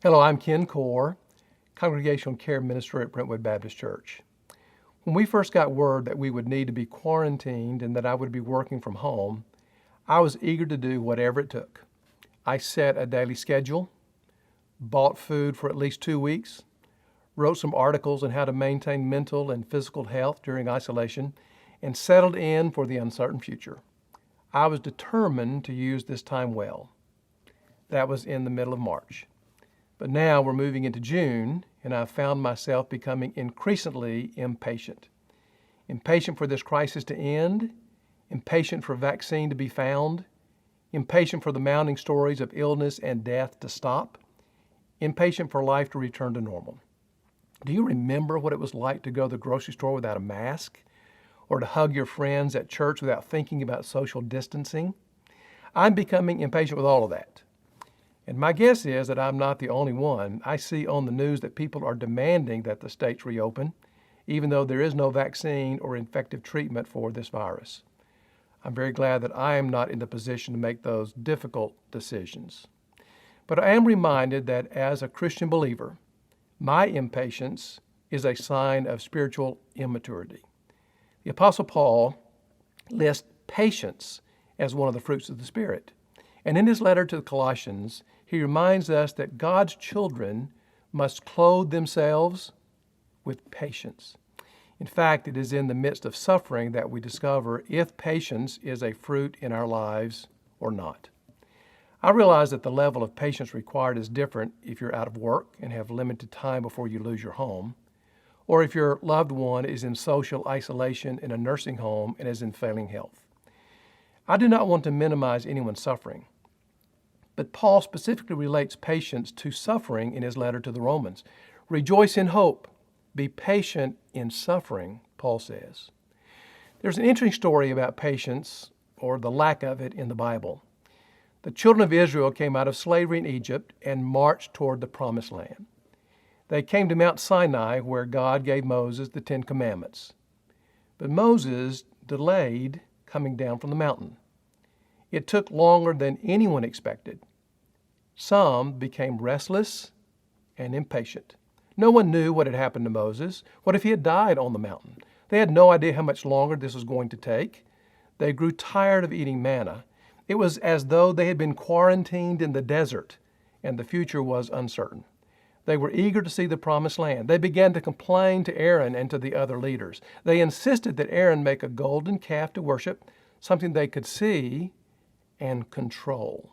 Hello, I'm Ken Core, Congregational Care Minister at Brentwood Baptist Church. When we first got word that we would need to be quarantined and that I would be working from home, I was eager to do whatever it took. I set a daily schedule, bought food for at least 2 weeks, wrote some articles on how to maintain mental and physical health during isolation, and settled in for the uncertain future. I was determined to use this time well. That was in the middle of March. But now we're moving into June, and I've found myself becoming increasingly impatient. Impatient for this crisis to end, impatient for a vaccine to be found, impatient for the mounting stories of illness and death to stop, impatient for life to return to normal. Do you remember what it was like to go to the grocery store without a mask, or to hug your friends at church without thinking about social distancing? I'm becoming impatient with all of that. And my guess is that I'm not the only one. I see on the news that people are demanding that the states reopen, even though there is no vaccine or effective treatment for this virus. I'm very glad that I am not in the position to make those difficult decisions. But I am reminded that as a Christian believer, my impatience is a sign of spiritual immaturity. The Apostle Paul lists patience as one of the fruits of the Spirit. And in his letter to the Colossians, he reminds us that God's children must clothe themselves with patience. In fact, it is in the midst of suffering that we discover if patience is a fruit in our lives or not. I realize that the level of patience required is different if you're out of work and have limited time before you lose your home, or if your loved one is in social isolation in a nursing home and is in failing health. I do not want to minimize anyone's suffering, but Paul specifically relates patience to suffering in his letter to the Romans. Rejoice in hope. Be patient in suffering, Paul says. There's an interesting story about patience, or the lack of it, in the Bible. The children of Israel came out of slavery in Egypt and marched toward the Promised Land. They came to Mount Sinai, where God gave Moses the 10 Commandments. But Moses delayed coming down from the mountain. It took longer than anyone expected. Some became restless and impatient. No one knew what had happened to Moses. What if he had died on the mountain? They had no idea how much longer this was going to take. They grew tired of eating manna. It was as though they had been quarantined in the desert, and the future was uncertain. They were eager to see the Promised Land. They began to complain to Aaron and to the other leaders. They insisted that Aaron make a golden calf to worship, something they could see and control.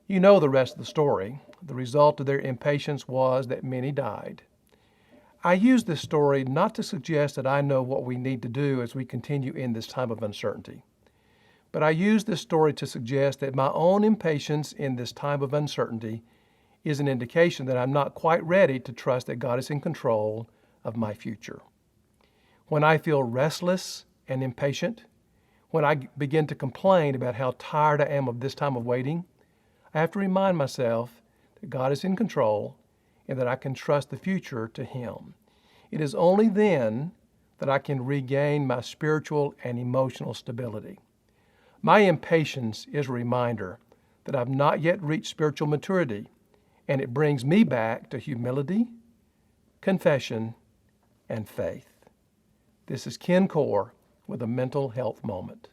You know the rest of the story. The result of their impatience was that many died. I use this story not to suggest that I know what we need to do as we continue in this time of uncertainty, but I use this story to suggest that my own impatience in this time of uncertainty is an indication that I'm not quite ready to trust that God is in control of my future. When I feel restless and impatient, when I begin to complain about how tired I am of this time of waiting, I have to remind myself that God is in control and that I can trust the future to Him. It is only then that I can regain my spiritual and emotional stability. My impatience is a reminder that I've not yet reached spiritual maturity, and it brings me back to humility, confession, and faith. This is Ken Core with a mental health moment.